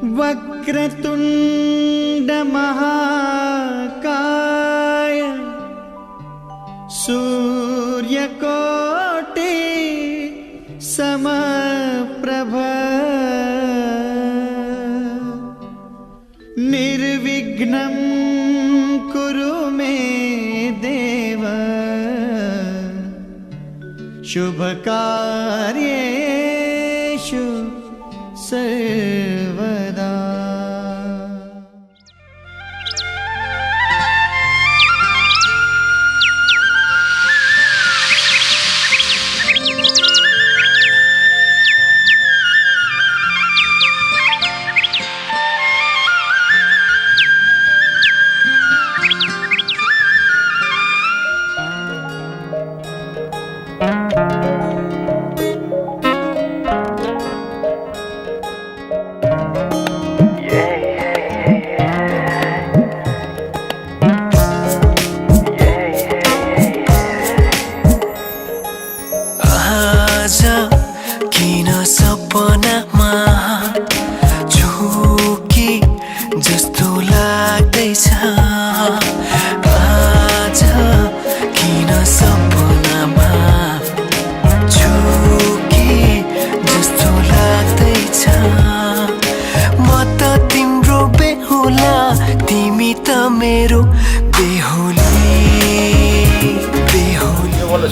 वक्रतुंड महाकाय सूर्यकोटि समप्रभ निर्विघ्नं कुरु मे देव शुभकार्येषु सर्वदा।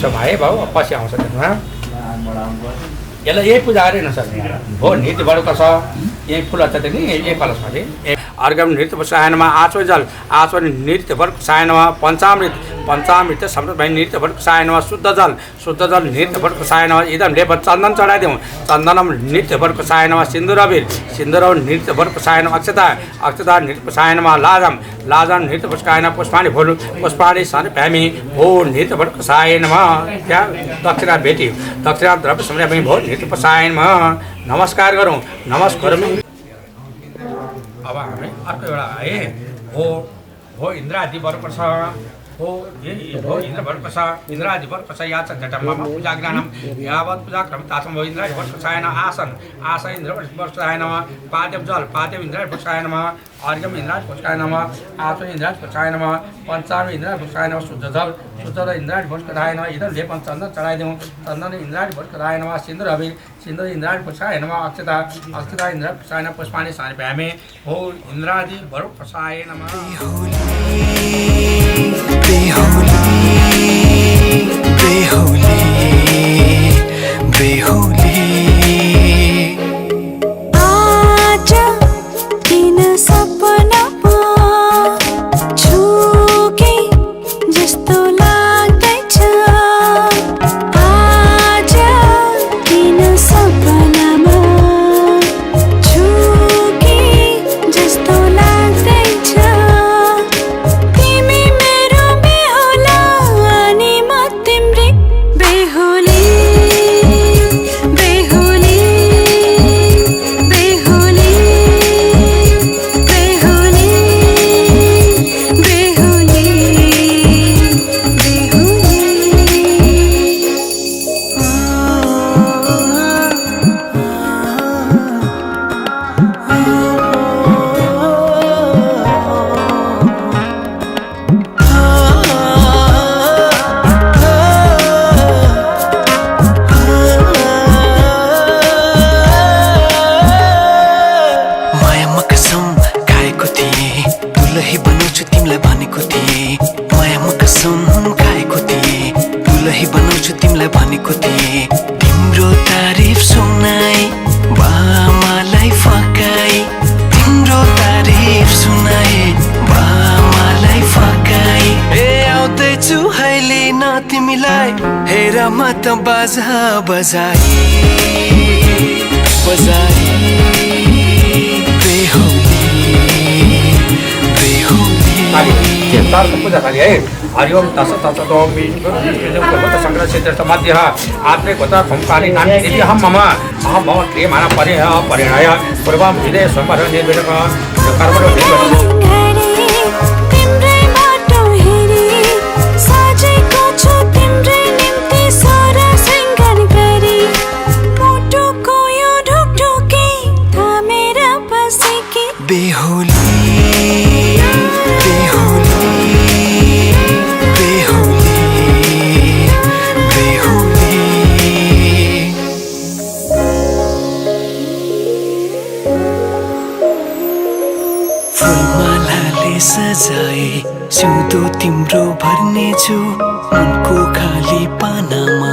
भाइ भाउ पछि आउँछ त्यसमा यसलाई यही पूजा गरेन सर हो नृत्य बढेको छ यही फुल छ नि यही कलशमा चाहिँ अर्घम नृत्य सायनमा आचो जल आचो नृत्य भरको सायनमा पञ्चामृत पञ्चामृत शब्द भाइ नृत्य भरको सायनमा शुद्ध जल नृत्य भरको सायनमा इदम लेप चन्दन चढाइदेऊ चन्दनम नृत्य भरको सायनमा सिन्दुर अबिर सिन्दुर नृत्य भरको सायनमा अक्षता अक्षता नृत्य सायनमा लाजम लाजम नृत्य भरको सायनमा पुष्पाणी फुल पुष्पाणी सन भ्यामी हो नृत्य भरको सायनमा त्यहाँ दक्षिणा भेटी दक्षिणा द्रव्य समय भो नृत्य सायनमा नमस्कार गरौँ नमस्कार। अब हामी अर्को एउटा है हो इन्द्रादि वर्ष हो हो इन्द्र वर्ष इन्द्रादि वर्ष या जटमा पूजा ज्ञानम यावत् पूजा क्रम तासम हो इन्द्रादि वर्ष सायन आसन आसन इन्द्र वर्ष सायनमा पाद्यम जल पाद्यम इन्द्रादि वर्ष सायनमा अर्घ्यम इन्द्रादि वर्ष सायनमा आसन इन्द्रादि वर्ष सायनमा पञ्चाम इन्द्रादि वर्ष सायनमा शुद्ध जल इन्द्रादि वर्ष सायनमा इदम लेपन चन्दन चढाइदेऊ चन्दन इन्द्रादि वर्ष सायनमा सिन्दुर अबिर सिन्दुर इन्द्रादि वर्ष सायनमा अक्षता अक्षता इन्द्रादि सायनमा पुष्पाणी सानी भ्यामे हो इन्द्रादि वर्ष सायनमा। बेहोली बेहोली बेहोली आज किन सपनामा छुके जस्तो लाग्दैछ आज किन सपनामा छुके जस्तो लाग्दैछ मत बाजा बजाई बजाई बेहोली बेहोली पूजा खाली है हरिओम तस तस संग्रह क्षेत्र मध्य आत्मे गोता भूमकाली नानी देवी हम मम अहम भव क्रियमाण परिणय पूर्वम विदे स्वपर निर्वेदक कर्मणो Say बेहुली बेहुली बेहुली बेहुली फुलमालाले सजाए सिउँदो तिम्रो भर्नेछु मनको खाली पानामा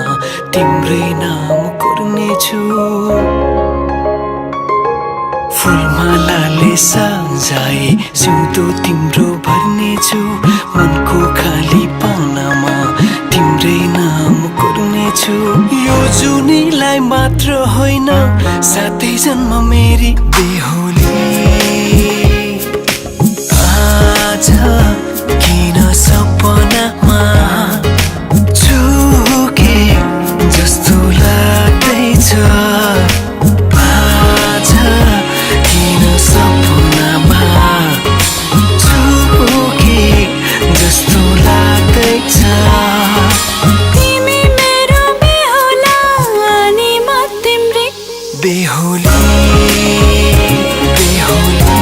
तिम्रै नाम कोर्नेछु फुलमालाले सजाए सिउँदो तिम्रो भर्नेछु मनको खाली पानामा तिम्रै नाम कोर्नेछु यो जुनीलाई मात्र होइन साथै जन्म मेरी बेहुली आज किन सपनामा झुके जस्तो लाग्दैछ आज किन सपनामा झुके जस्तो लाग्दैछ तिमी मेरो बेहुला अनि म तिम्रै बेहुली बेहुली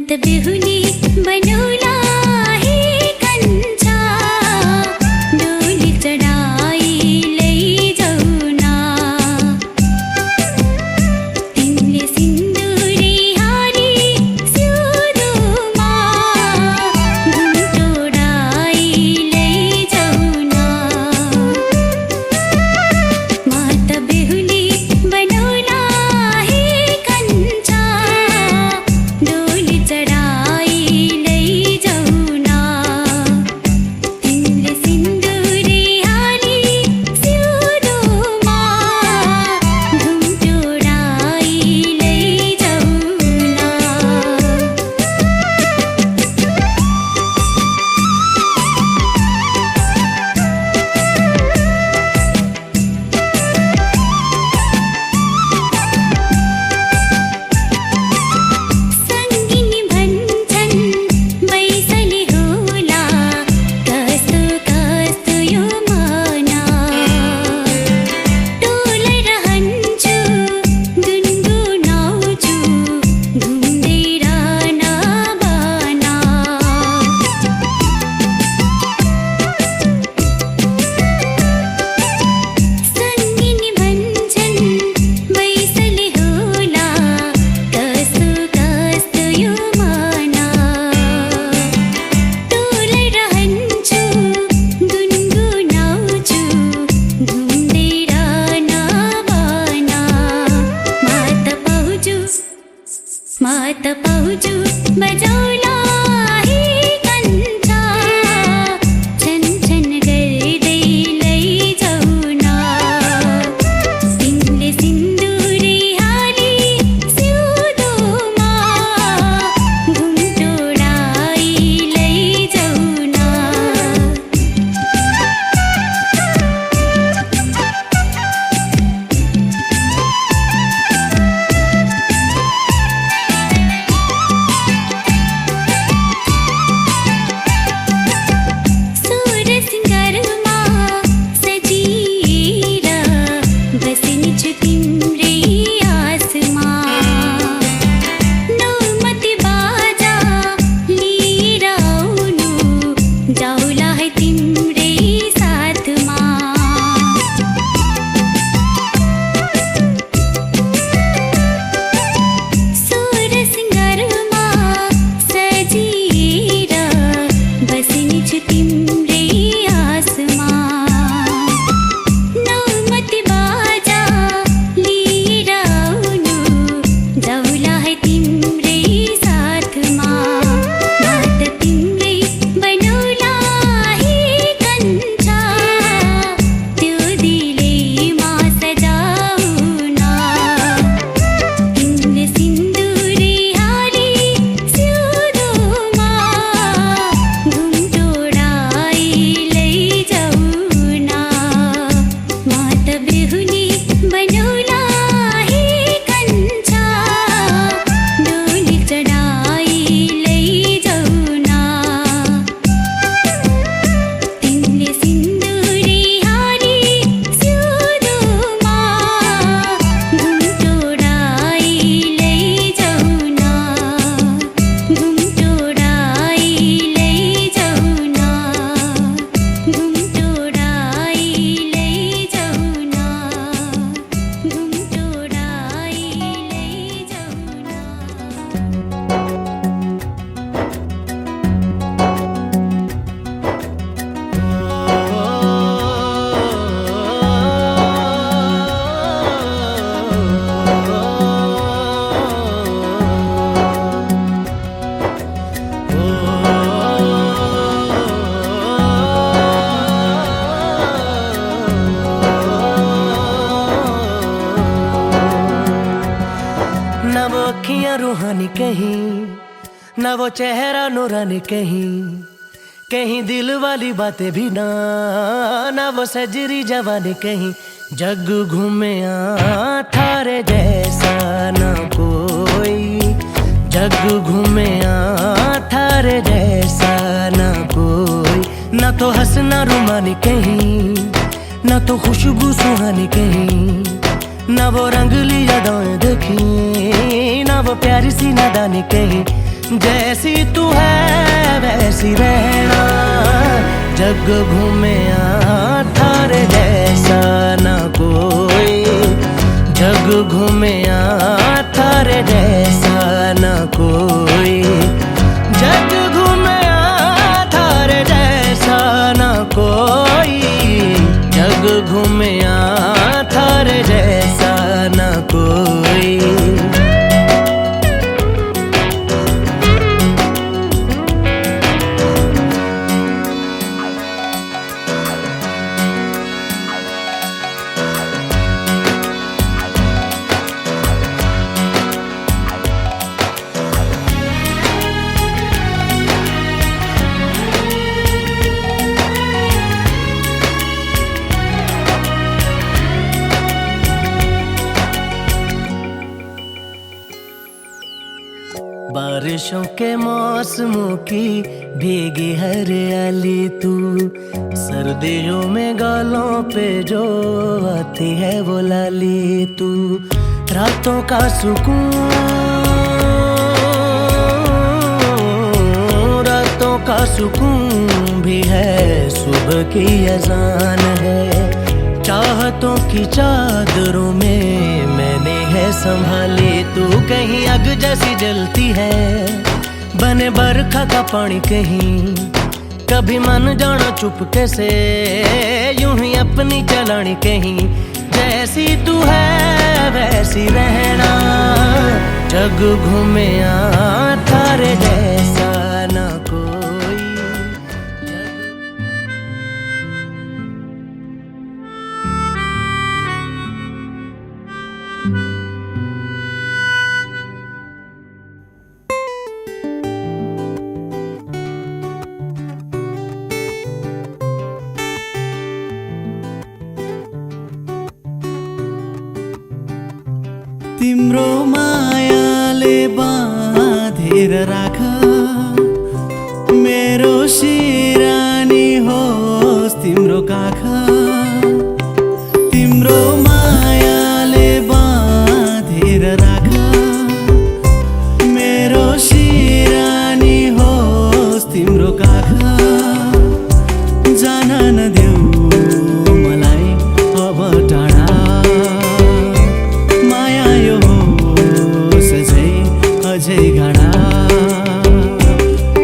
बेहुली बनौला हे कन्छा डोली चढाई लैजाऊ न तिमीले सिन्दुरी हारी सिउँदोमा घुम्टोडाई लैजाऊ न म त बेहुली बनौला हे कन्छा डोली चढाई रूहानी कहीं, ना वो चेहरा नूरानी कहीं, कहीं दिल वाली बातें भी ना वो सजरी जवानी कहीं। जग घूमे थारे जैसा ना कोई, जग घूमे थारे जैसा ना कोई। ना तो हंसना रुमानी कहीं, ना तो खुशबू सुहानी कहीं, ना वो रंगली यादें देखी, ना वो प्यारी सी नादानी कहीं। जैसी तू है वैसी रहना, जग घूमे थारे जैसा ना कोई, जग घूमे थारे जैसा ना कोई, जग घूमे थारे जैसा ना कोई, जग घूमे थारे जैसा ना कोई। बारिशों के मौसमों की भीगी हरियाली तू, सर्दियों में गालों पे जो आती है वो लाली तू। रातों का सुकून, रातों का सुकून भी है, सुबह की अजान है। चाहतों की चादरों में मैंने है संभाली तू, कहीं आग जैसी जलती है, बने बरखा का पानी कहीं, कभी मन जाना चुपके से, यूं ही अपनी चलानी कहीं। जैसी तू है वैसी रहना, जग घूमे थारे जैसा ना कोई। तिम्रो मायाले बाँधेर राख, मेरो सिरानी होस् तिम्रो काख। तिम्रो मायाले बाँधेर राख, मेरो सिरानी होस् तिम्रो काख। जान नदेऊ मलाई अब टाढा, अझै गाडा।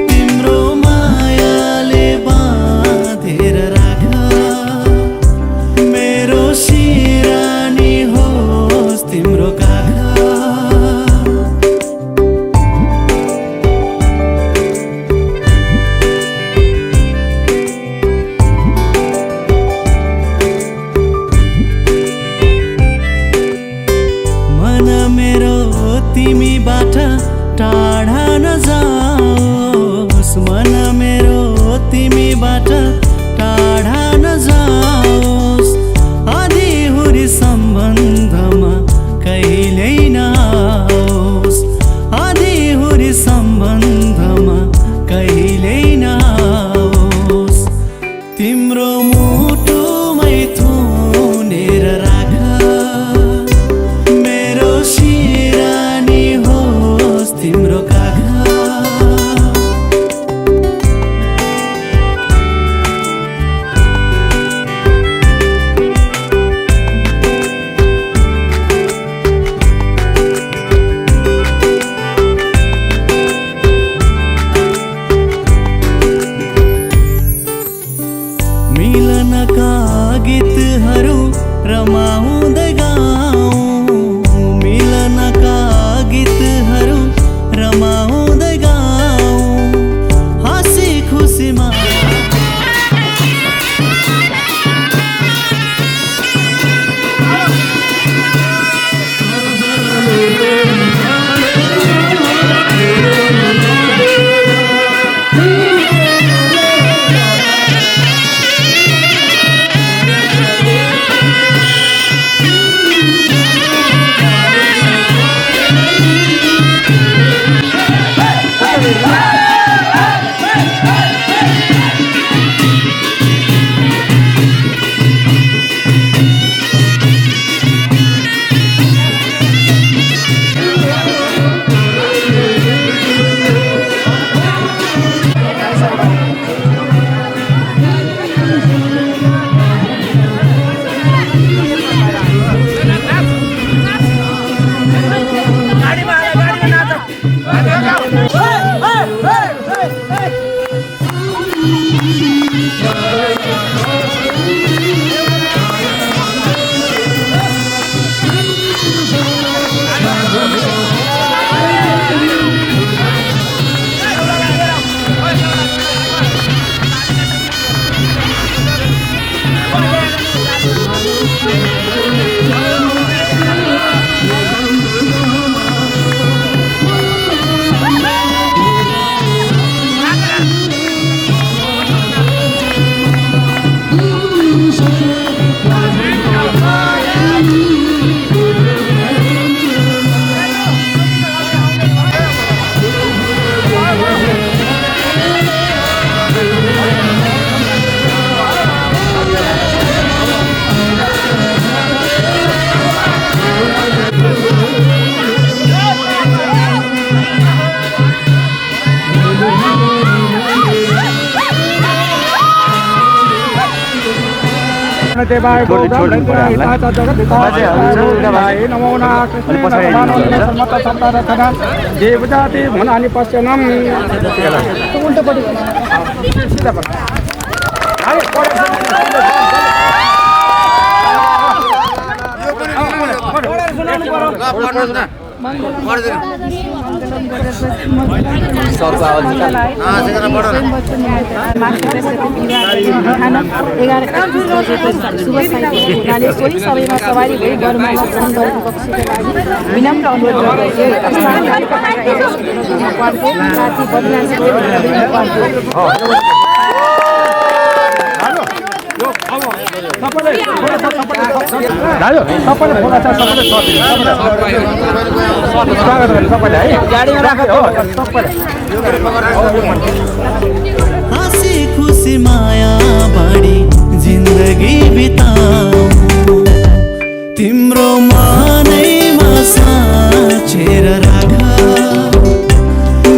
तिम्रो मायाले बाँधेर राख, मेरो सिरानी होस् तिम्रो काख। मन मेरो तिमीबाट टाढा नजाओस्, मन मेरो तिमीबाट टाढा नजाओस्। आधीहुरी सम्बन्धमा कहिल्यै नआओस्, आधीहुरी सम्बन्धमा कहिल्यै नआओस्। तिम्रो मुटुमै थुनेर राख, मेरो सिरानी होस् तिम्रो काख। मिलनका गीतहरू रमाउँदै गाउँ, मिलनका गीतहरू रमाउँदै गाउँ। हाँसी खुसीमा देवाय गो ब्रह्मणेन्द्राय ताता जगत्पिताय नमो नमः कृष्णे भगवानों समता समता रखना देवजाति मुनानि पश्यनम उल्टा पड़ी सीधा पड़ सबैमा सवारी भई गरमाला ग्रहण गरेको पक्षको लागि विनम्र अनुरोध गर्दछु साथी हाँसी खुसी माया बाड़ी जिन्दगी बिताऊ तिम्रो मनैमा साँचेर राख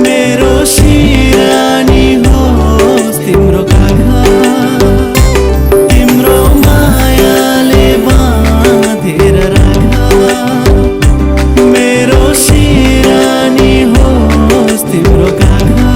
मेरो शिरानी होस् तिम्रो काखा तिम्रो मायाले बाँधेर राख मेरो शिरानी होस् तिम्रो काखा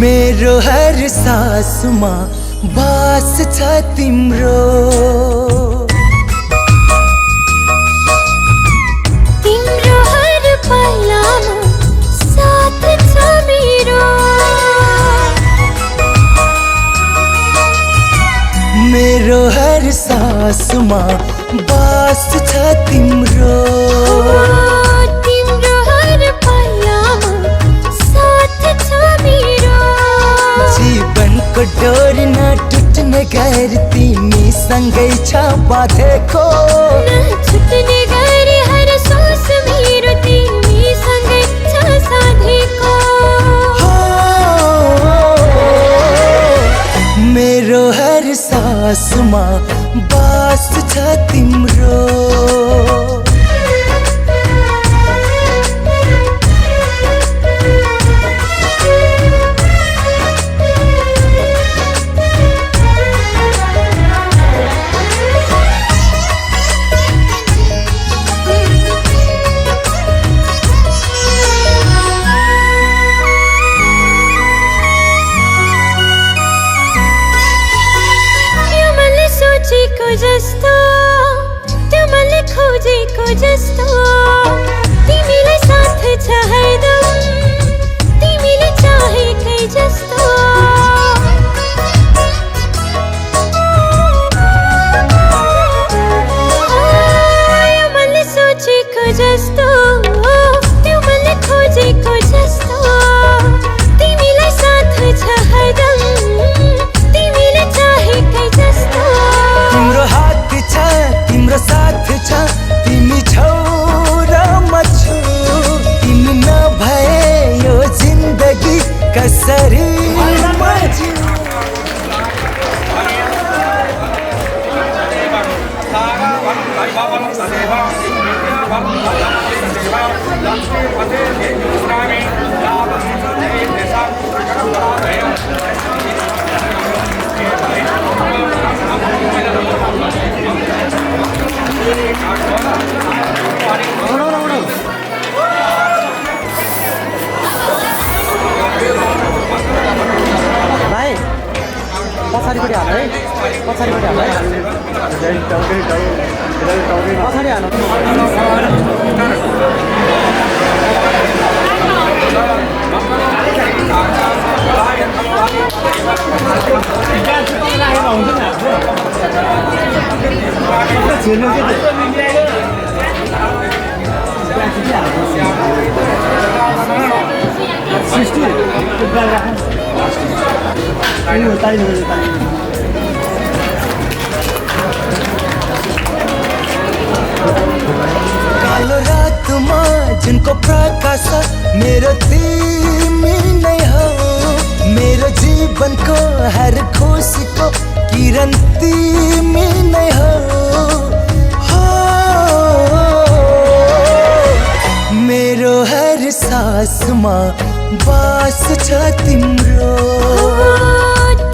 मेरो हर सासमा बास छ तिम्रो तिम्रो हर पलामा साथ छ मेरो मेरो हर सासमा बास छ तिम्रो तिम्रो हर पलामा साथ छ मेरो जीवनको डोरी नटुट्ने गरी तिमी सँगै छ बाँधेको नछुट्ने गरी हर सास मेरो तिमी सँगै छ साधेको मेरो हर सासमा बास छ तिम्रो जस्तो त्यो मैले खोजेको जस्तो तिमीलाई साथ छ हरदम तिमीले चाहेकै जस्तो यो मैले सोचेको जस्तो त्यो मैले खोजेको जस्तो तिमीलाई साथ छ हरदम तिमीले चाहेकै जस्तो तिम्रो हात छ तिम्रो साथ छ तिमी छौ र म छु तिमी नभए यो जिन्दगी कसरी बाँच्यो भाइ पछाडिपट्टि हाल है पछाडिपट्टि हाल है पछाडि हाल कालो रातमा जुनको प्रकाश मेरो तिमी नै हो मेरो जीवनको हर खुसीको किरण तिमी नै हो मेरो हर सासमा बास छ तिम्रो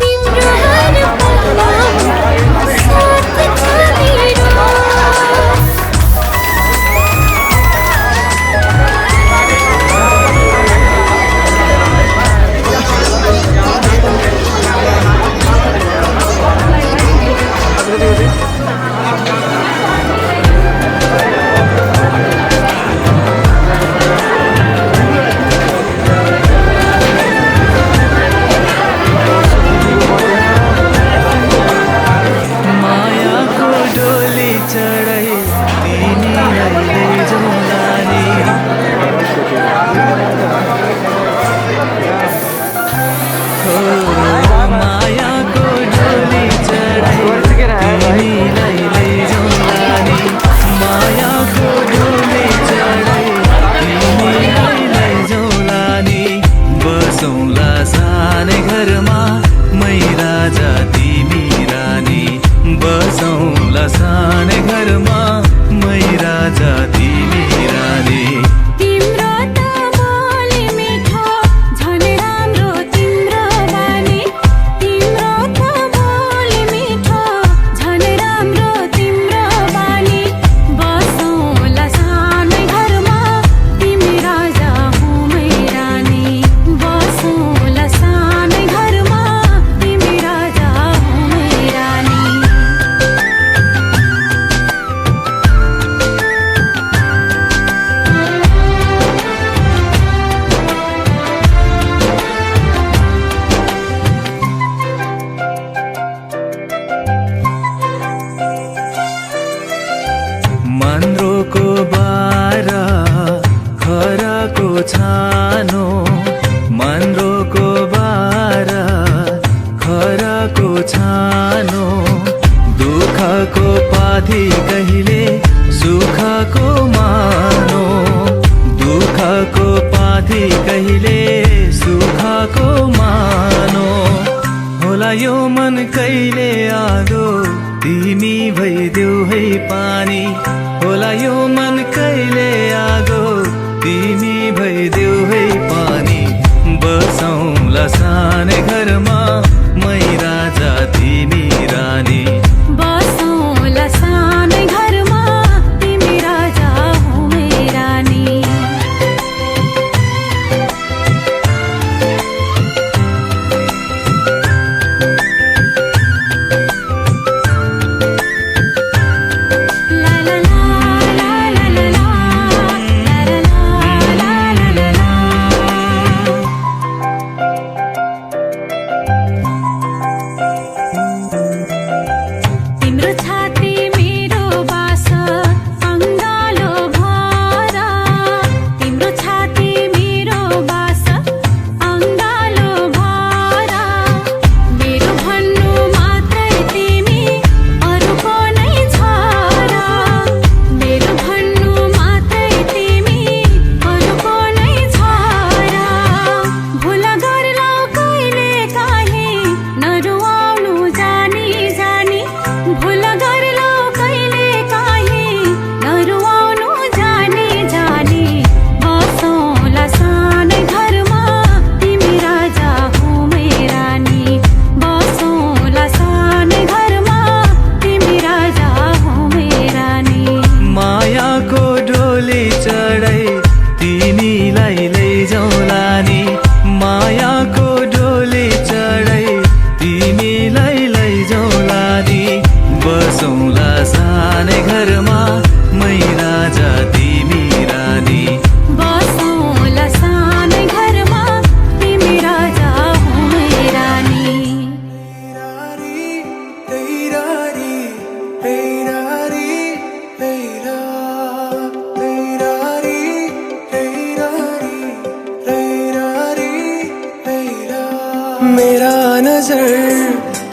तिम्रो हर पलमा साथ छ मेरो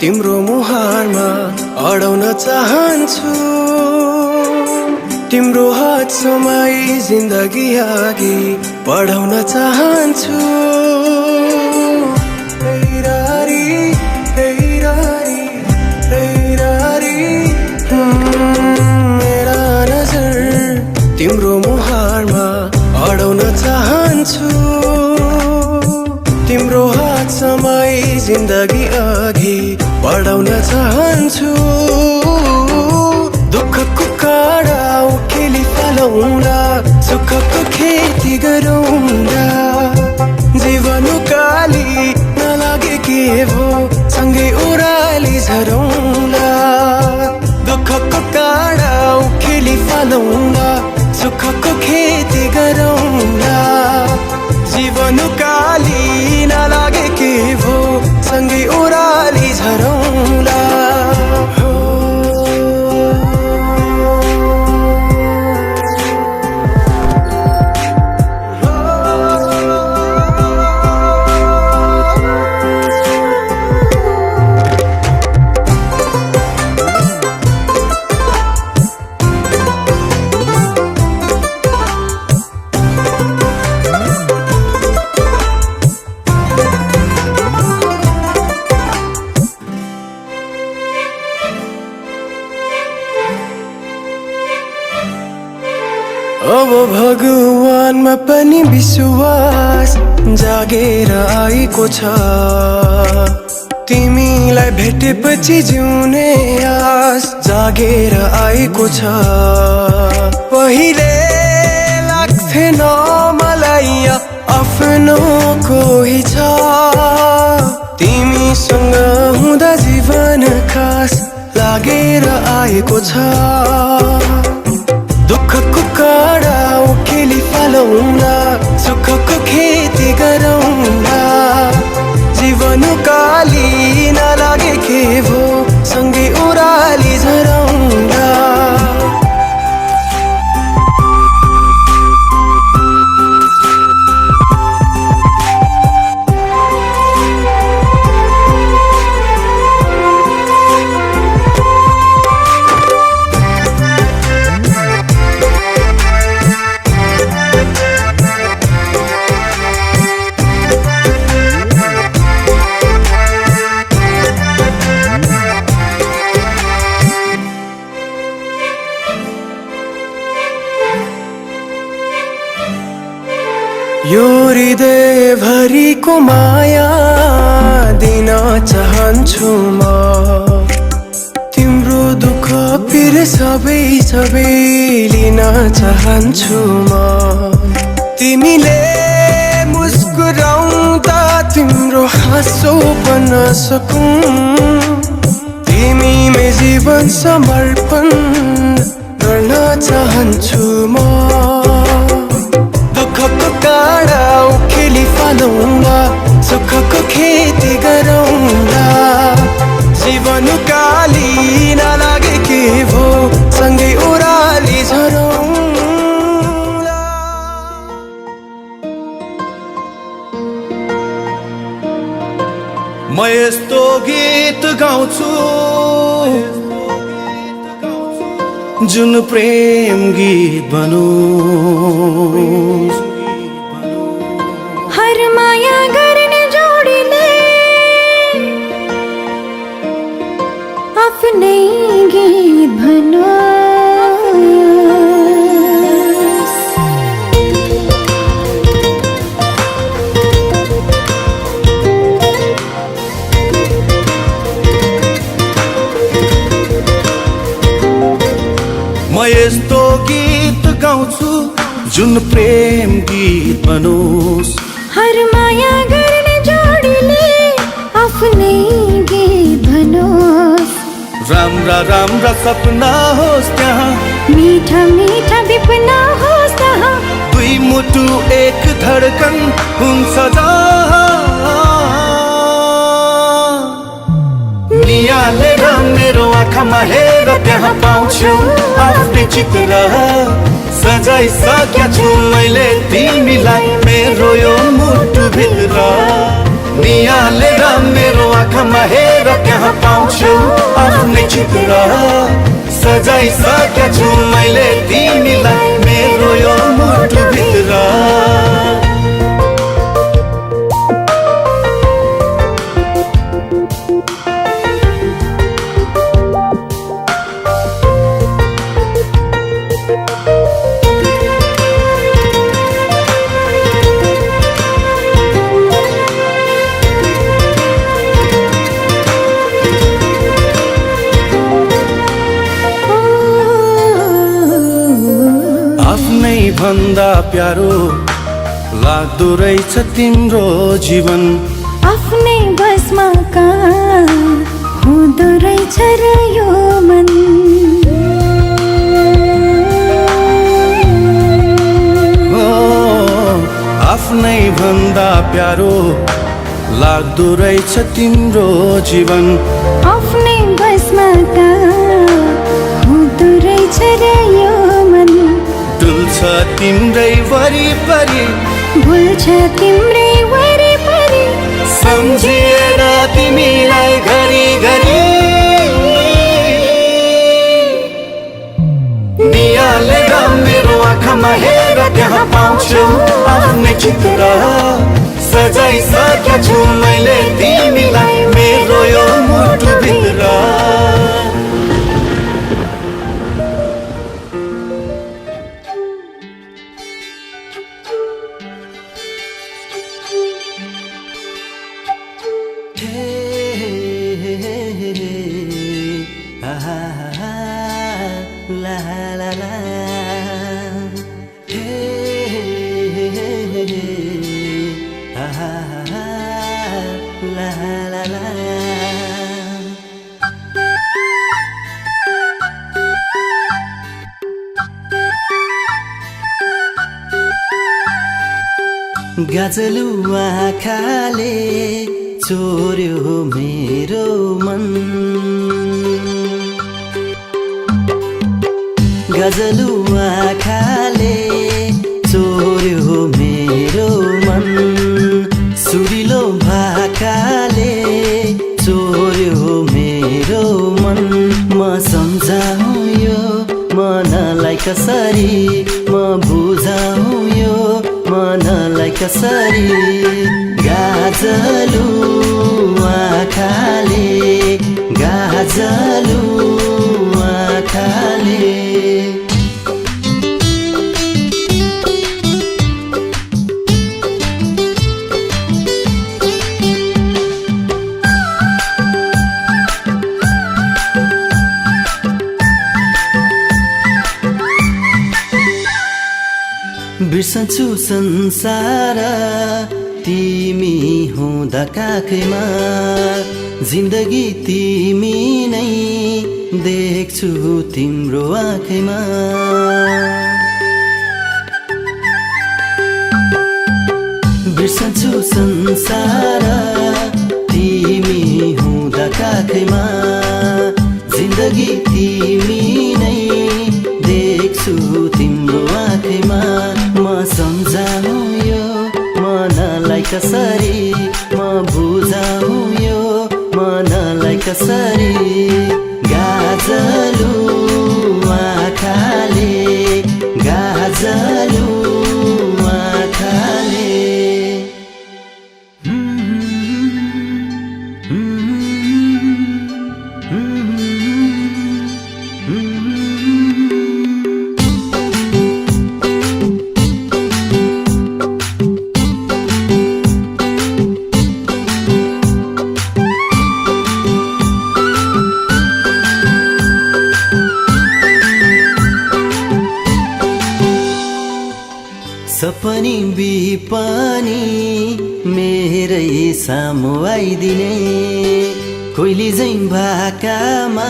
तिम्रो मुहारमा अडाउन चाहन्छु तिम्रो हात समाई जिन्दगी अघि बढाउन चाहन्छु रैरारी, रैरारी, रैरारी, मेरा नजर तिम्रो मुहारमा अडाउन चाहन्छु तिम्रो हात समाई जिन्दगी अघि बढाउन चाहन्छु दुःखको काँडा उखेली फालौँला सुखको खेती गरौँला जीवन काली नलागे के भो सँगै ओह्राली झरौँला दुःखको काँडा उखेली फालौँला सुखको खेती गरौँला जीवन काली नलागे के भो सँगै ओह्राली झरौँला अब भगवानमा पनि विश्वास जागेर आएको छ तिमीलाई भेटेपछि जिउने आस जागेर आएको छ पहिले लाग्थेन मलाई आफ्नो कोही छ तिमीसँग हुँदा जीवन खास लागेर आएको छ दुःखको काँडा उखेली फालौँला सुखको खेती गरौँला जीवन काली नलागे के भो सँगै ओह्राली झरौँला यो हृदय भरिको माया दिन चाहन्छु म तिम्रो दुःख पिर सबै सबै लिन चाहन्छु म तिमीले मुस्कुराउँदा तिम्रो हाँसो बन्न सकूं तिमीमै जीवन समर्पण गर्न चाहन्छु म दुःखको काँडा उखेली फालौँला सुखको खेती गरौँला जीवन काली नलागे के भो सँगै ओह्राली झरौँला म यस्तो गीत गाउँछु जुन प्रेम गीत बनोस् हर माया गर्ने जोडीले आफ्नै गीत भनोस् म यस्तो गीत गाउँछु जुन प्रेम गीत बनोस् हर माया गर्ने जोडीले आफ्नै गीत भनोस् राम्रा राम्रा सपना होस् त्यहाँ मीठा मीठा विपना होस् त्यहाँ दुई मुटु एक धडकन हुन्छ नियालेर मेरो आँखामा हेर त्यहाँ पाउँछु आफ्नै चित्र सजाइसकेको छु मैले तिमीलाई मेरो यो मुटु भित्र निहालेर मेरो आँखामा हेर त्यहाँ पाउँछु आफ्नै चित्र सजाइसकेको छु मैले तिमीलाई मेरो यो मुटुभित्र भन्दा प्यारो लाग्दो रहेछ तिम्रो जीवन आफ्नै बसमा कहाँ हुँदो रहेछ र यो मन आफ्नै भन्दा प्यारो लाग्दो रहेछ तिम्रो जीवन आफ्नै बसमा कहाँ हुँदो रहेछ र यो मन डुल्छ तिम्रै वरिपरि भुल्छ तिम्रै वरिपरि सम्झिएर तिमीलाई घरि घरि निहालेर मेरो आँखामा हेर त्यहाँ पाउँछु आफ्नै चित्र सजाइसकेको छु मैले तिमीलाई मेरो यो मुटुभित्र गजलु आँखाले चोर्यो मेरो मन गजलु आँखाले चोर्यो मेरो मन सुरिलो भाकाले चोर्यो मेरो मन म सम्झाऊ यो मनलाई कसरी म बुझाऊ यो मनलाई कसरी गाजलु आँखाले गाजलु आँखाले बिर्सन्छु संसार तिमी हुँदा काखैमा जिन्दगी तिमी नै देख्छु तिम्रो आँखैमा बिर्सन्छु संसार तिमी हुँदा काखैमा जिन्दगी तिमी नै देख्छु तिम्रो आँखैमा म सम्झाऊ यो मनलाई कसरी म बुझाऊ यो मनलाई कसरी गाजलु आँखाले गाजलु आँखाले सपनी बिपनी मेरै सामु आइदिने कोइली झैं भाकामा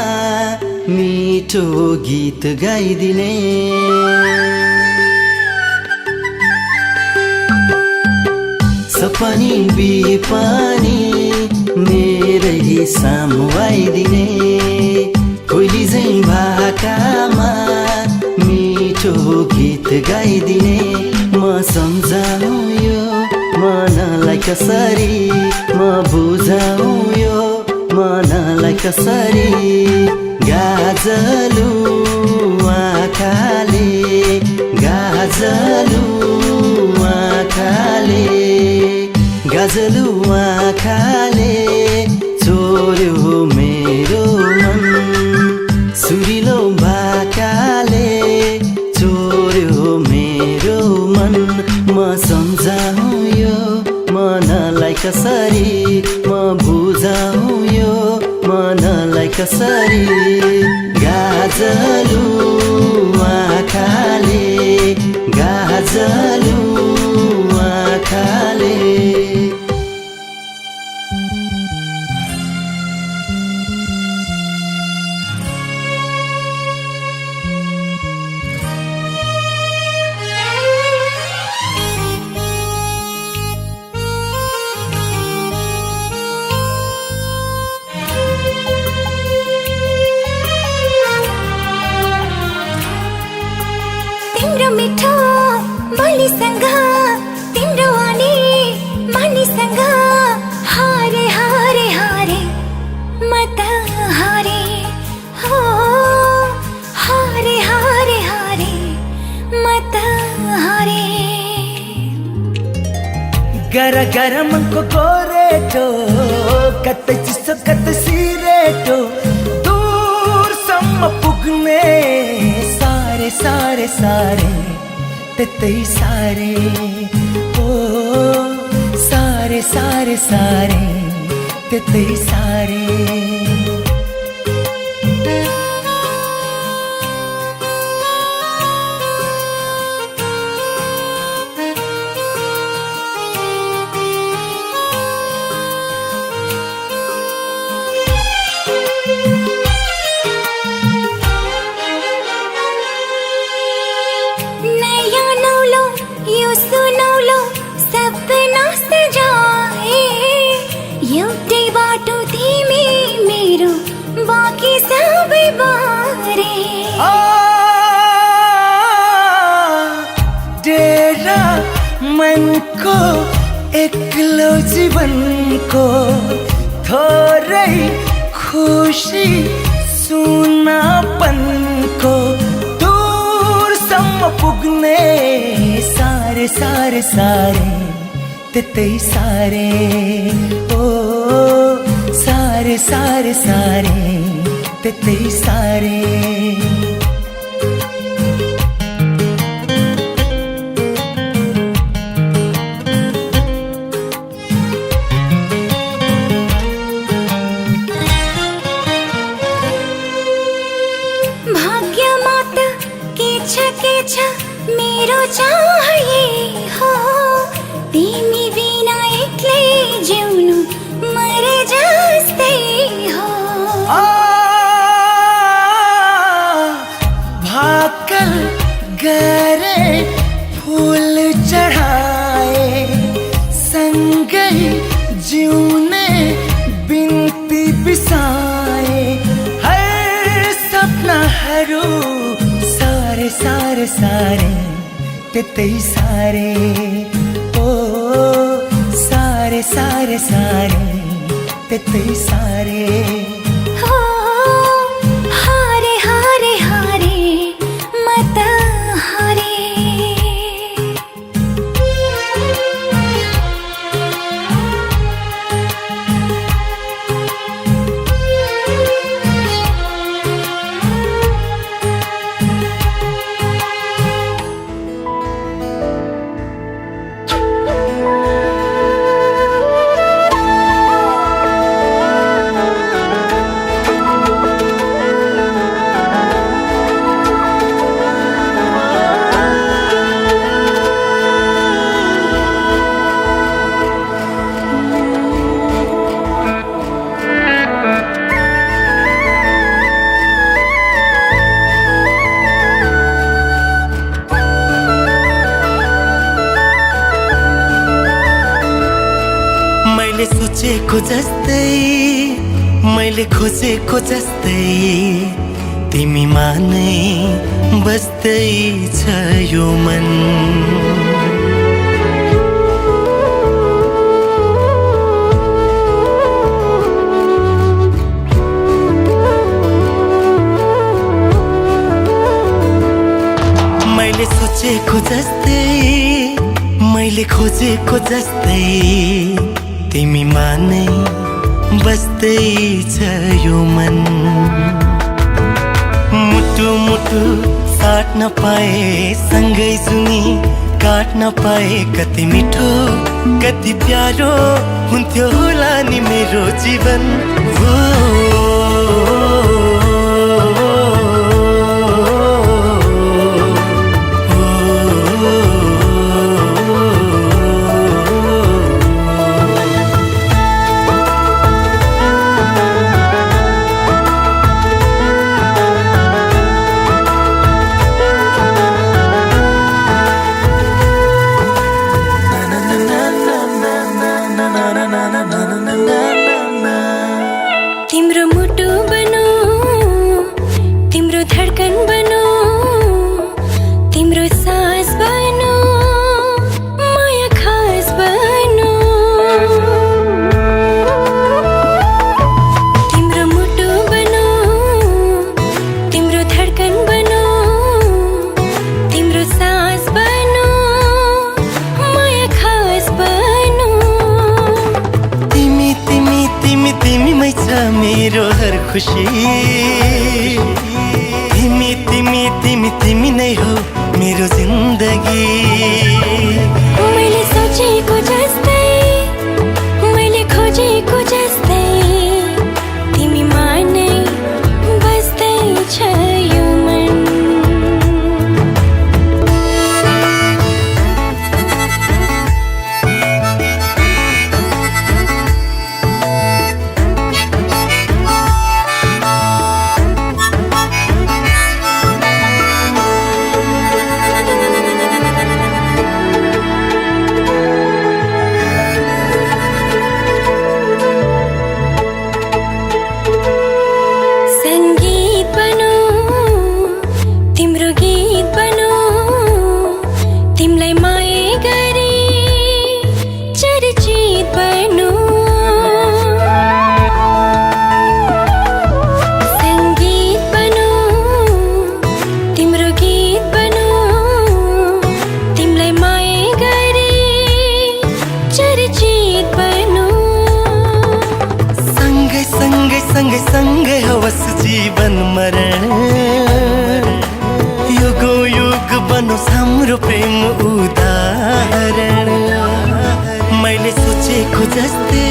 मिठो गीत गाइदिने सपनी बिपनी मेरै सामु आइदिने कोइली झैं भाकामा मिठो गीत गाइदिने म सम्झाऊ यो मनलाई कसरी म बुझाउँ यो मनलाई कसरी गाजलु आँखाले गाजलु आँखाले गाजलु आँखाले चोर्यो मेरो मन सुरिलो भाकाले चोर्यो मेरो मन म सम्झाउँ यो मनलाई कसरी म बुझाउँ यो मनलाई कसरी गाजलु आँखाले गाजलु आँखाले तिम्रो मिठो बोलीसँग तिम्रो आनी मानिसँग हारे हारे हारे म त हारे हो हारे हारे हारे म त हारे गर गरमको गोरेटो कतै चिसो कतै सिरेटो दूरसम्म पुग्ने सारे सारे सारे त्यतै सारे ओ सारे सारे सारे त्यतै सारे एउटै बाटो तिमी मेरो बाँकी सबै बारे डेरा मनको एक्लो जीवनको थोरै खुसी सुनापनको दूरसम्म पुग्ने सारे सारे सारे त्यतै सारे ओ सारे सारे सारे त्यतै सारे भाग्यमा त के छ मेरो चाहे हो तिमी बिना एक्लै जिउनु मरे जस्तै हो भाकल गरे फूल चढ़ाए सँगै जिउने बिन्ती बिसाए हर सपनाहरू सारे सारे सारे त्यतै सारे ओ सारे सारे सारे त्यतै सारे हो हारे हारे हारे म त हारे सोचेको जस्तै मैले खोजेको जस्तै तिमीमा नै बस्दै छ यो मन जस्तै मैले खोजेको जस्तै तिमीमा नै बस्दै छ यो मन मुटु मुटु साट्न पाए सँगै सुनी काट्न पाए कति मिठो कति प्यारो हुन्थ्यो होला नि मेरो जीवन तिम्रो मुटु बनो तिम्रो धडकन बनो तिम्रो सास बनो माया खास बनो तिम्रो मुटु बनो तिम्रो धडकन बनो तिम्रो सास बनो माया खास बनो तिमी तिमी तिमी तिमीमै छ मेरो हर खुसी तिमी तिमी तिमी तिमी नै हो मेरो जिन्दगी मैले सोचेको जस्तै मैले खोजेको जस्तै तिमीमा नै बस्दै छ यो मन संगीत बनो तिम्रो गीत बनो तिमीलाई माया गरी चर्चित बनो संगीत बनो तिम्रो गीत बनो तिमीलाई माया गरी चर्चित बनो सँगै सँगै सँगै सँगै होस् जीवन मरण युगो युग बनोस् हाम्रो प्रेम उदाहरण मैले सोचेको जस्तै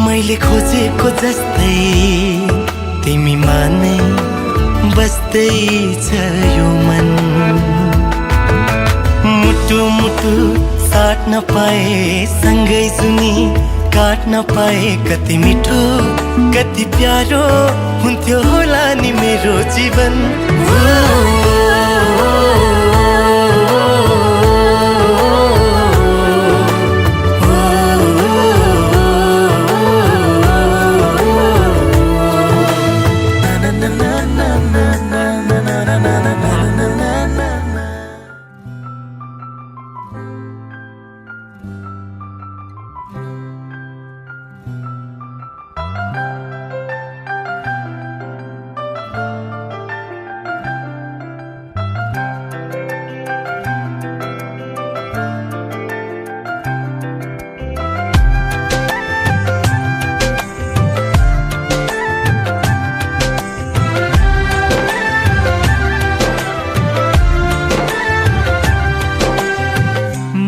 मैले खोजेको जस्तै तिमीमा नै बस्दै छ यो मन मुटु मुटु साट्न पाए सँगै सुनी काट्न पाए कति मिठो कति प्यारो हुन्थ्यो होला नि मेरो जीवन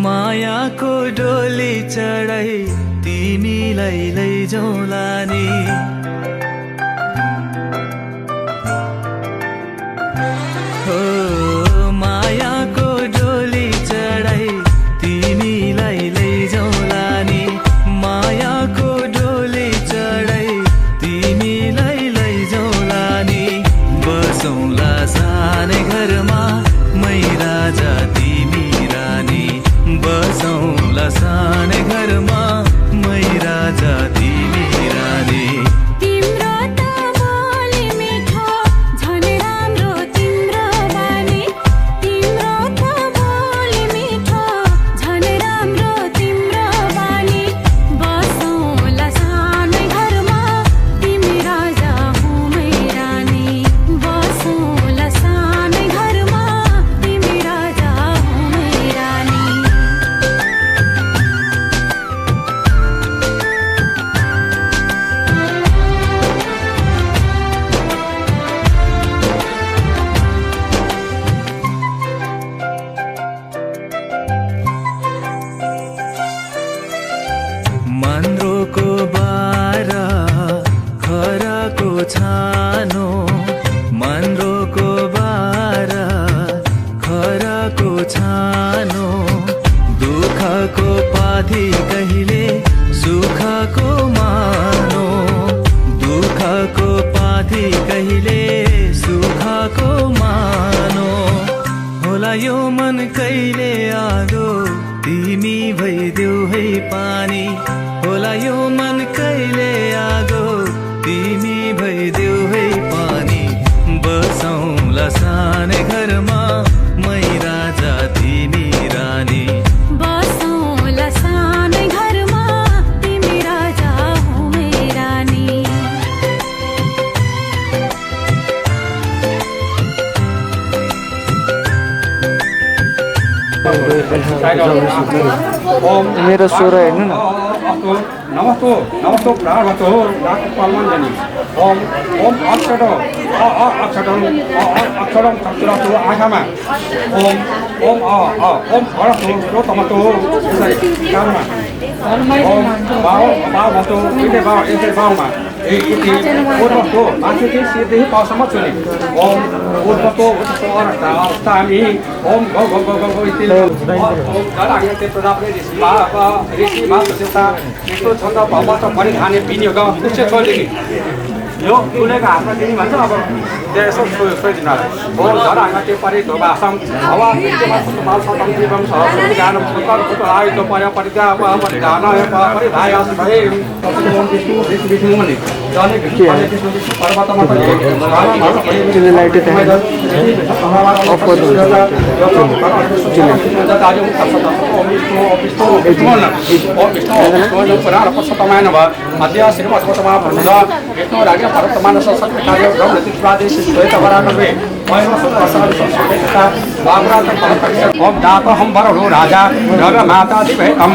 मायाको डोली चढाई तिमीलाई लैजाउँला नि हो मायाको डोली चढाई तिमीलाई लैजाउँला नि मायाको डोली चढाई तिमीलाई लैजाउँला नि बसौँला सानै घरमा मै राजा तिमी रानी बसौँला सानै घरमा मै राजा तिमी रानी तिम्रो त बोली मिठो झन् राम्रो तिम्रो बानी तिम्रो त बोली मिठो झन् राम्रो तिम्रो बानी बसौँला सानै घरमा तिमी राजा हुँ मै रानी बसौँला सानै घरमा तिमी राजा छानो मनरोको बार खराको छानो दुःखको पाथी कहिले सुखको मानो दुःखको पाथी कहिले सुखको मानो होला यो मन कहिले आगो तिमी भइदेऊ है पानी होला यो मन कहिले आगो तिमी भइदेऊ है पानी बसौँला सानै घरमा मै राजा तिमी रानी बसौँला सानै घरमा तिमी राजा हो मै रानी मेरो स्वर हेर्नु न नमस्तो नमस्तो प्राणवतो नाकपालमञ्जनी ओम ओम अक्षरम अक्षरम अक्षरम चतुरतो आँखामा ओम ओम ओम हरतो रोतमतो कानमा ओम बावतो इते बावमा इति पूर्वतो माथिदेखि सिधै पाउसम्म चुने ओम पूर्वतो अवस्थामी ओम गौ गौ गौ गौ इति ओम जलाग्यते प्रदापले ऋषि मातृता यस्तो छन्द भवत परिधाने विनियोग उच्च छोडेकी यो कुलेको हातमा दिने भन्छ अब त्यसो सोधिदिनु ओम जलाग्यते परिधोबासम हवा नित्यमा सुमाल सतम जीवम सहस्र ज्ञान सुकर सुकर आयुध पर्य परित्याग परिधान परिधाय भए ओम विष्णु विष्णु मुनि जाने विष्णु पर्वतमा हम बरो राजा जग माता दिवे हम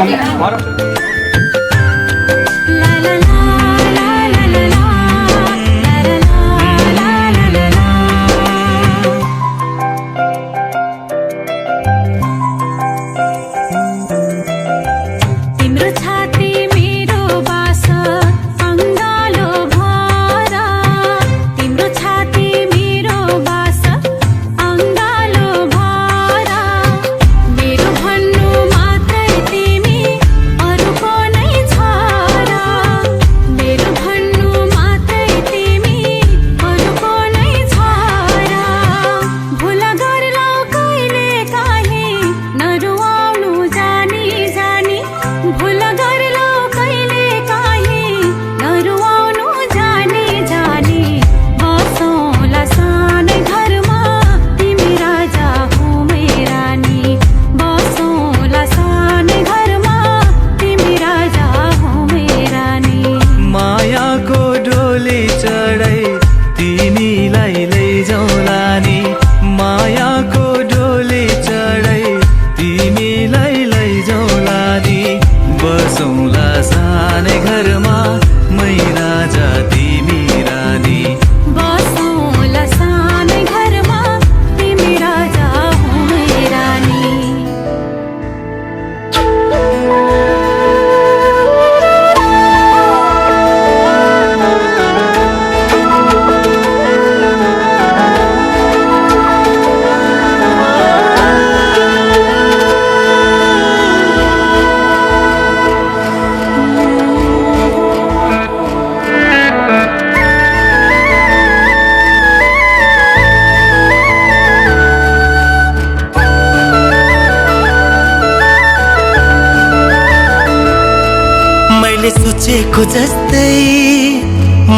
सोचेको जस्तै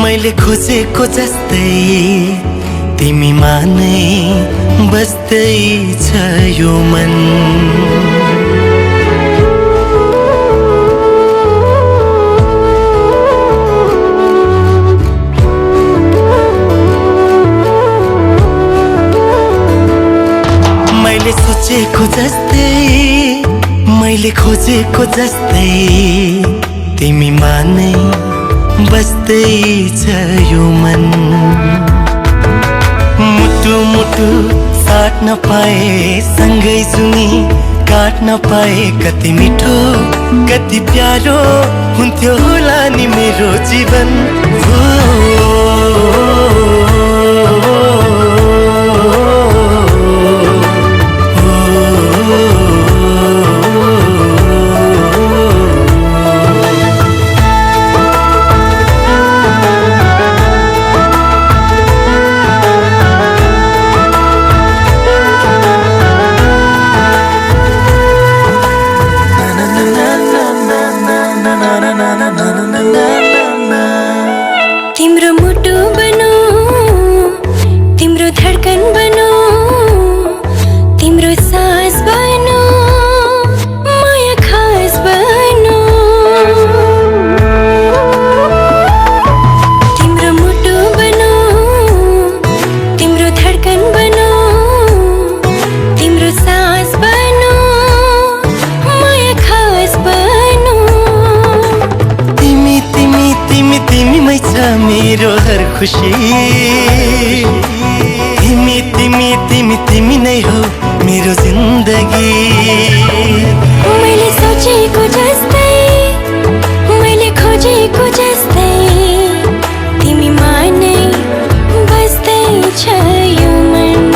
मैले खोजेको जस्तै तिमीमा नै बस्दै छ यो मन मैले सोचेको जस्तै मैले खोजेको जस्तै तिमीमा नै बस्दै छ यो मन मुटु मुटु साट्न पाए सँगै जुनी काट्न पाए कति मिठो कति प्यारो हुन्थ्यो होला नि मेरो जीवन हो मेरो हर खुसी तिमी तिमी तिमी तिमी नै हो मेरो जिन्दगी मैले सोचेको जस्तै मैले खोजेको जस्तै तिमीमा नै बस्दैछ यो मन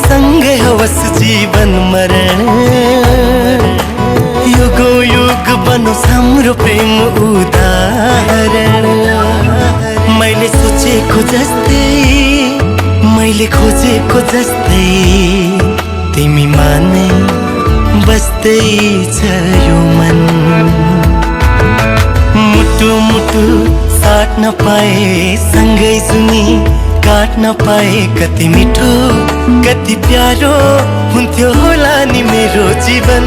सँगै होस् जीवन मरण युगो युग बनोस् हाम्रो प्रेम उदाहरण मैले सोचेको जस्तै मैले खोजेको जस्तै तिमीमा नै बस्दैछ यो मन मुटु मुटु साट्न पाए सँगै सुनी काट्न पाए कति मिठो कति प्यारो हुन्थ्यो होला नि मेरो जीवन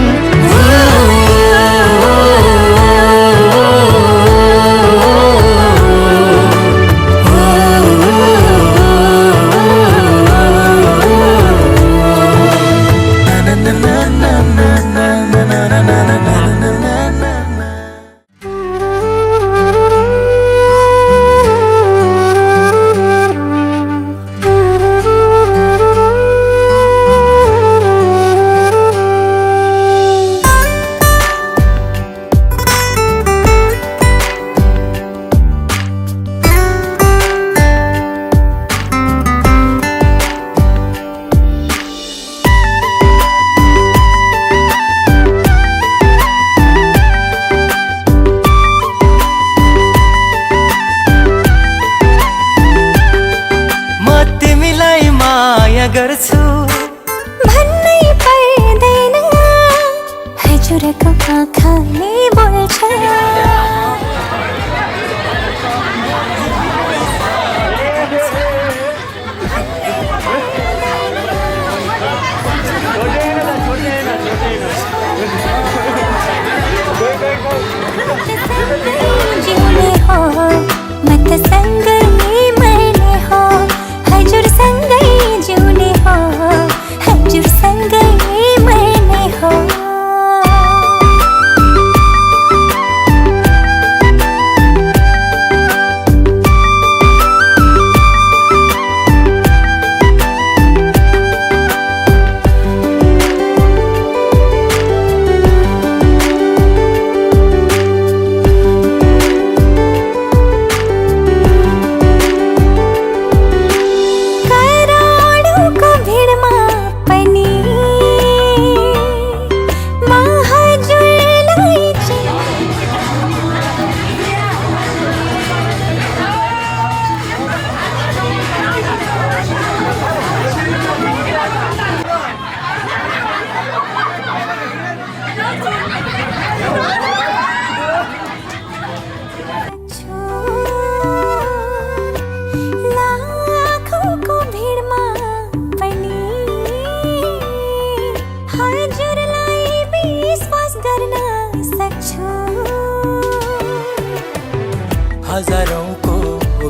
हजारौंको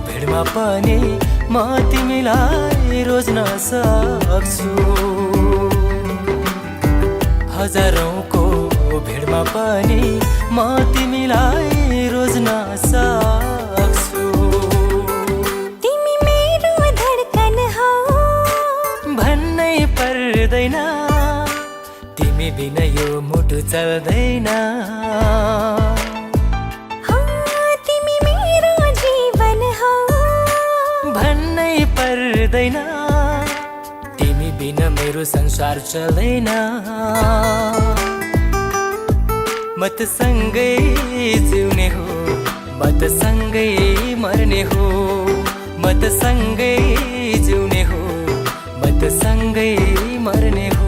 भिडमा पनि म तिमीलाई रोज्न सक्छु हजारौंको भिडमा पनि म तिमीलाई रोज्न सक्छु तिमी मेरो धडकन हौ भन्नै पर्दैन तिमी बिना यो मुटु चल्दैन तिमी मेरो जीवन हौ भन्नै पर्दैन तिमी बिना मेरो संसार चल्दैन म त सँगै जिउने हो म त सँगै मर्ने हो म त सँगै जिउने हो म त सँगै मर्ने हो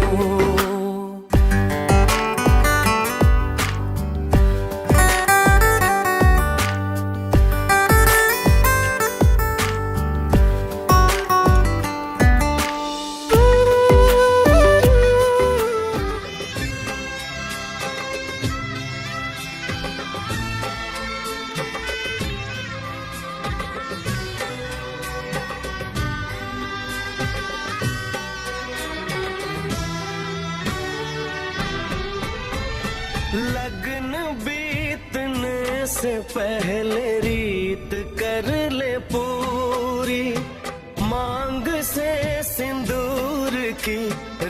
लगन बीतने से पहले रीत कर ले पूरी मांग से सिंदूर की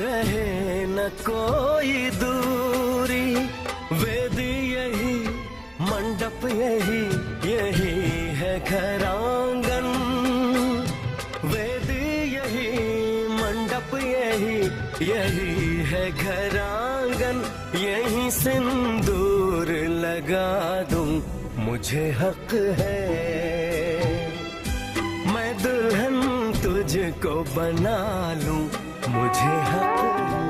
रहे न कोई दूरी वेद यही मंडप यही यही है घर आंगन वेद यही मंडप यही यही है घर आंगन यही सिंदूर लगा दूं मुझे हक है मैं दुल्हन तुझको बना लूं मुझे हक है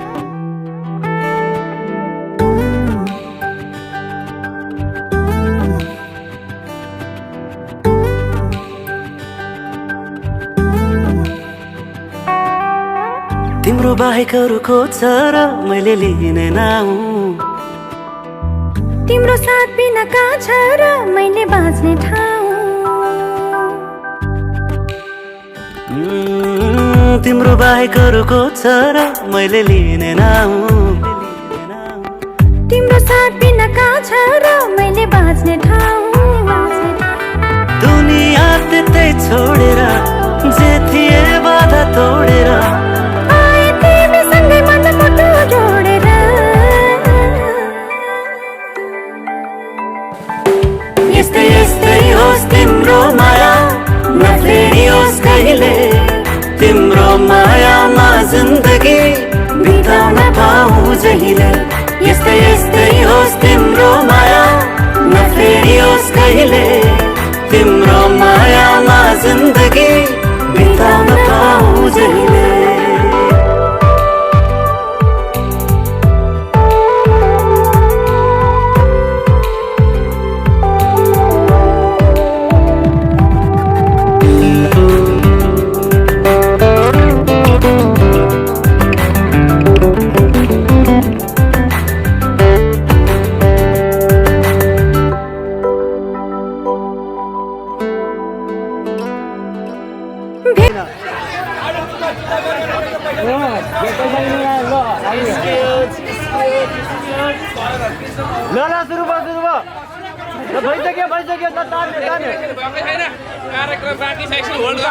तिम्रो बाहेक अरू खोज्छ र मैले लिने नाउँ तिम्रो साथ बिना कहाँ छ र मैले बाँच्ने ठाउँ तिम्रो बाहेक अरू खोज्छ र मैले लिने नाउँ तिम्रो साथ बिना कहाँ छ र मैले बाँच्ने ठाउँ दुनिया त्यतै छोडेर जे थिए बाधा तोडेर यस्तै यस्तै होस् तिम्रो माया नफेरियोस् कहिले तिम्रो मायामा जिन्दगी बिताउन पाऊँ जहिले यस्तै यस्तै होस् तिम्रो माया नफेरियोस् कहिले तिम्रो मायामा जिन्दगी बिताउन पाऊँ जहिले कार्यक्रम बाँकी छ एकछिन होल्ड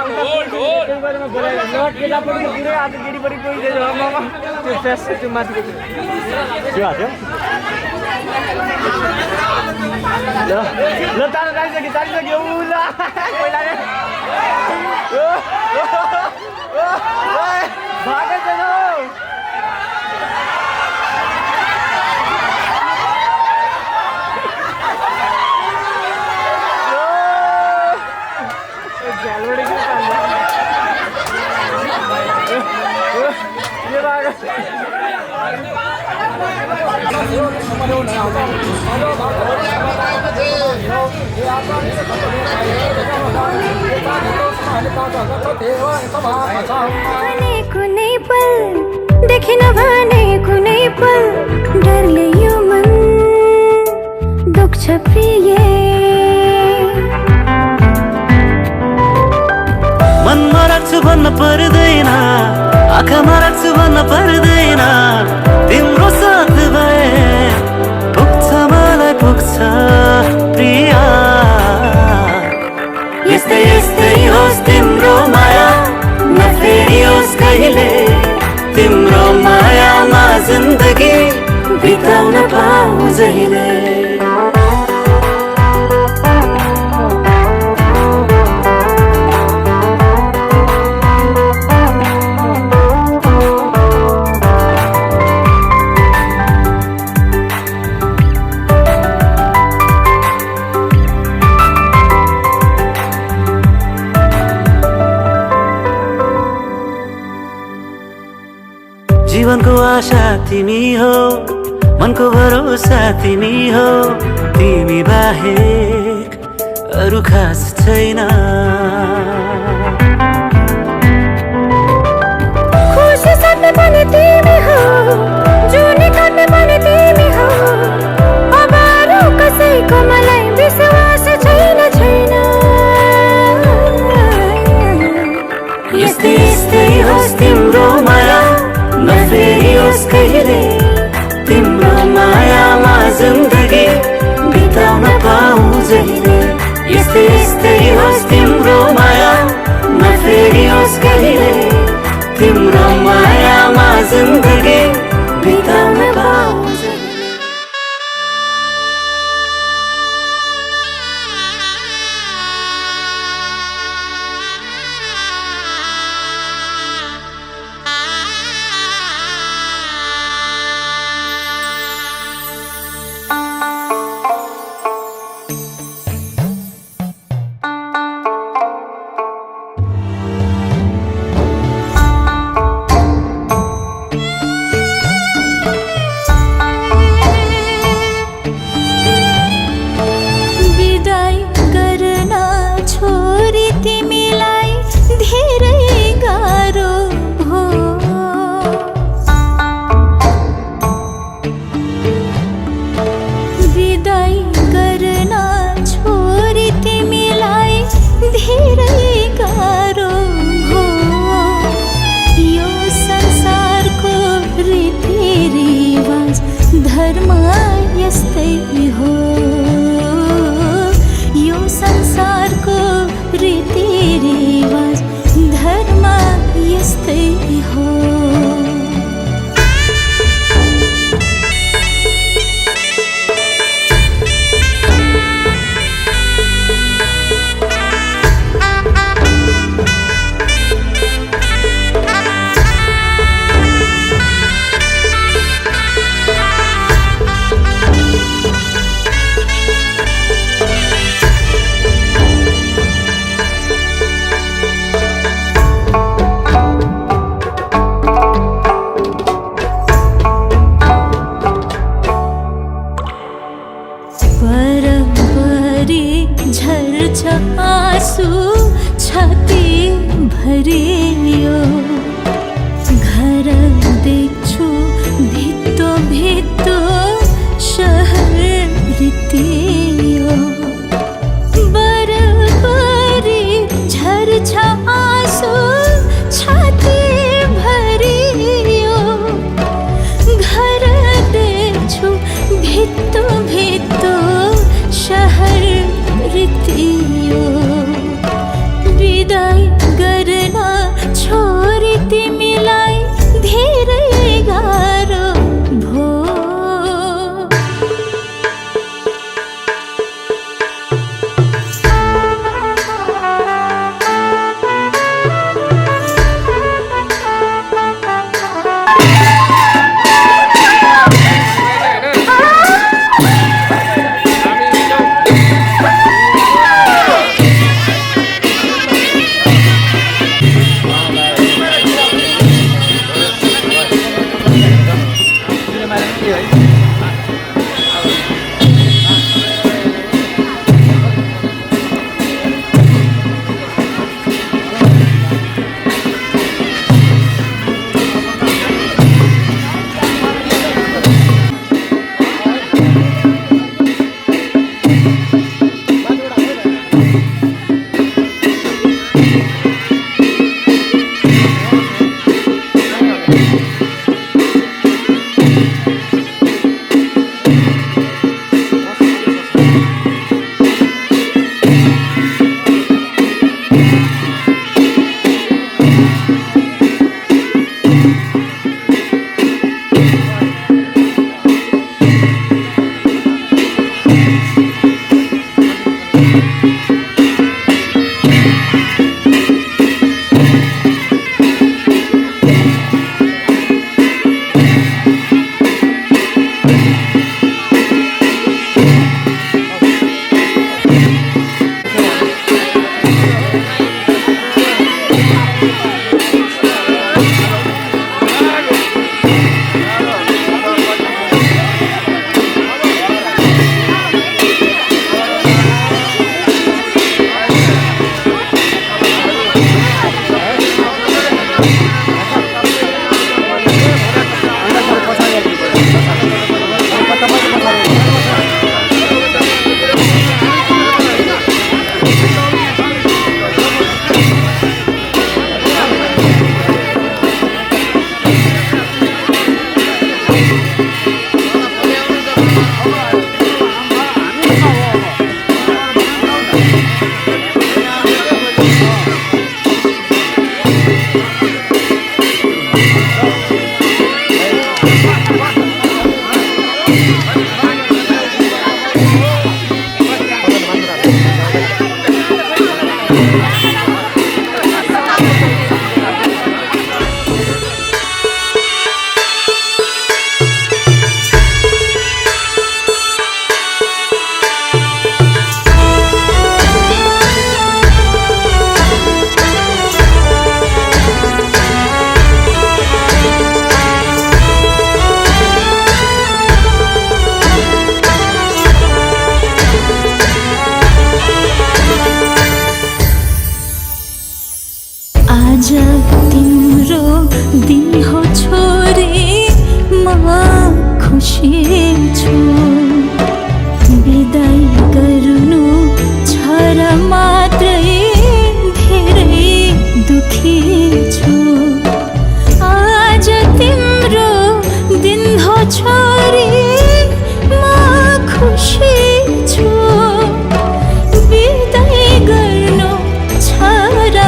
भने कुनै पल देखेन भने कुनै पल डरले यो मन दुख्छ प्रिय मनमा राख्छु भन्न पर्दैन, आँखामा राख्छु भन्न पर्दैन, तिम्रो साथ भए पुग्छ मलाई पुग्छ प्रिया। यस्तै यस्तै होस् तिम्रो माया, नफेरियोस् कहिले, तिम्रो मायामा जिन्दगी बिताउन पाऊँ जहिले। जीवनको आशा तिमी हो, मनको भरोसा तिमी हो, तिमी बाहेक अरू खास छैन। खुसी सधैँ पनि तिमी हो, जुनी काट्ने पनि तिमी हो, अब अरू कसैको मलाई विश्वास छैन छैन। यस्तै यस्तै होस् तिम्रो माया, नफेरियोस् कहिले, तिम्रो मायामा जिन्दगी बिताउन पाऊँ जहिले। यस्तै यस्तै होस् तिम्रो माया, नफेरियोस् कहिले, तिम्रो मायामा जिन्दगी बिताउन पाऊँ जहिले। विदाई करना छोड़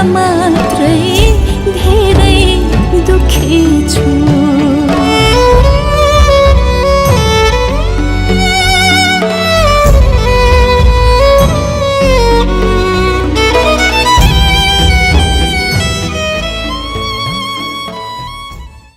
मात्रै धेरै दुखी छु